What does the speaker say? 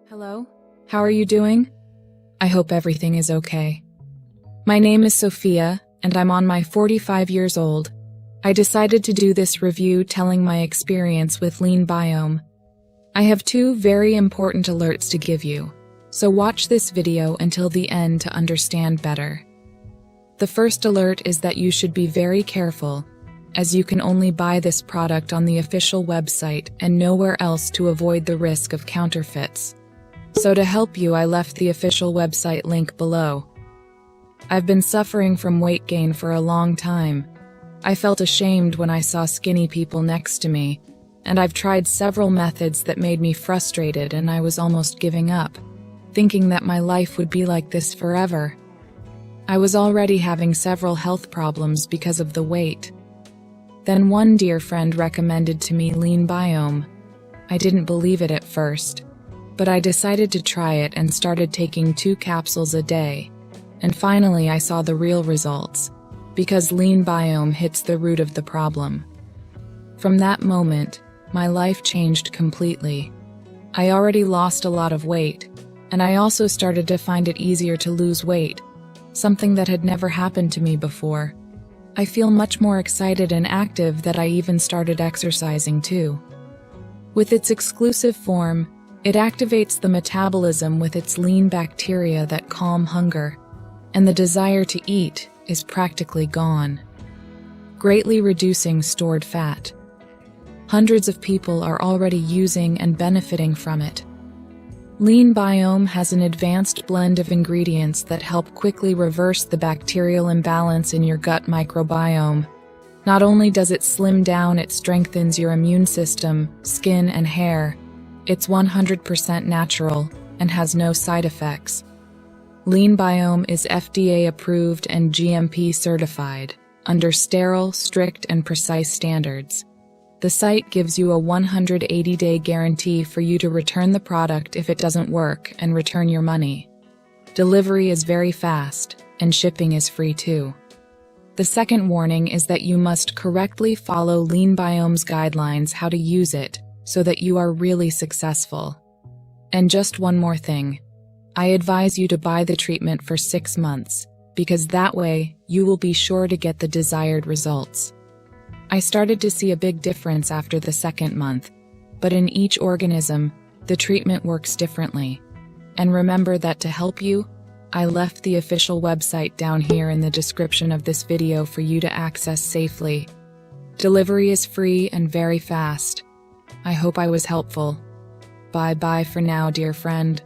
Hello, how are you doing? I hope everything is okay. My name is Sophia, and I'm on my 45 years old. I decided to do this review telling my experience with LeanBiome. I have two very important alerts to give you, so watch this video until the end to understand better. The first alert is that you should be very careful, as you can only buy this product on the official website and nowhere else to avoid the risk of counterfeits. So to help you, I left the official website link below. I've been suffering from weight gain for a long time. I felt ashamed when I saw skinny people next to me, and I've tried several methods that made me frustrated, and I was almost giving up, thinking that my life would be like this forever. I was already having several health problems because of the weight. Then one dear friend recommended to me LeanBiome. I didn't believe it at first, but I decided to try it and started taking 2 capsules a day. And finally I saw the real results, because LeanBiome hits the root of the problem. From that moment, my life changed completely. I already lost a lot of weight, and I also started to find it easier to lose weight, something that had never happened to me before. I feel much more excited and active that I even started exercising too. With its exclusive form, it activates the metabolism with its lean bacteria that calm hunger, and the desire to eat is practically gone, greatly reducing stored fat. Hundreds of people are already using and benefiting from it. LeanBiome has an advanced blend of ingredients that help quickly reverse the bacterial imbalance in your gut microbiome. Not only does it slim down, it strengthens your immune system, skin, and hair. It's 100% natural and has no side effects. LeanBiome is FDA approved and GMP certified, under sterile, strict, and precise standards. The site gives you a 180-day guarantee for you to return the product if it doesn't work and return your money. Delivery is very fast, and shipping is free too. The second warning is that you must correctly follow LeanBiome's guidelines how to use it so that you are really successful. And just one more thing. I advise you to buy the treatment for 6 months, because that way you will be sure to get the desired results. I started to see a big difference after the 2nd month, but in each organism, the treatment works differently. And remember that to help you, I left the official website down here in the description of this video for you to access safely. Delivery is free and very fast. I hope I was helpful. Bye-bye for now, dear friend.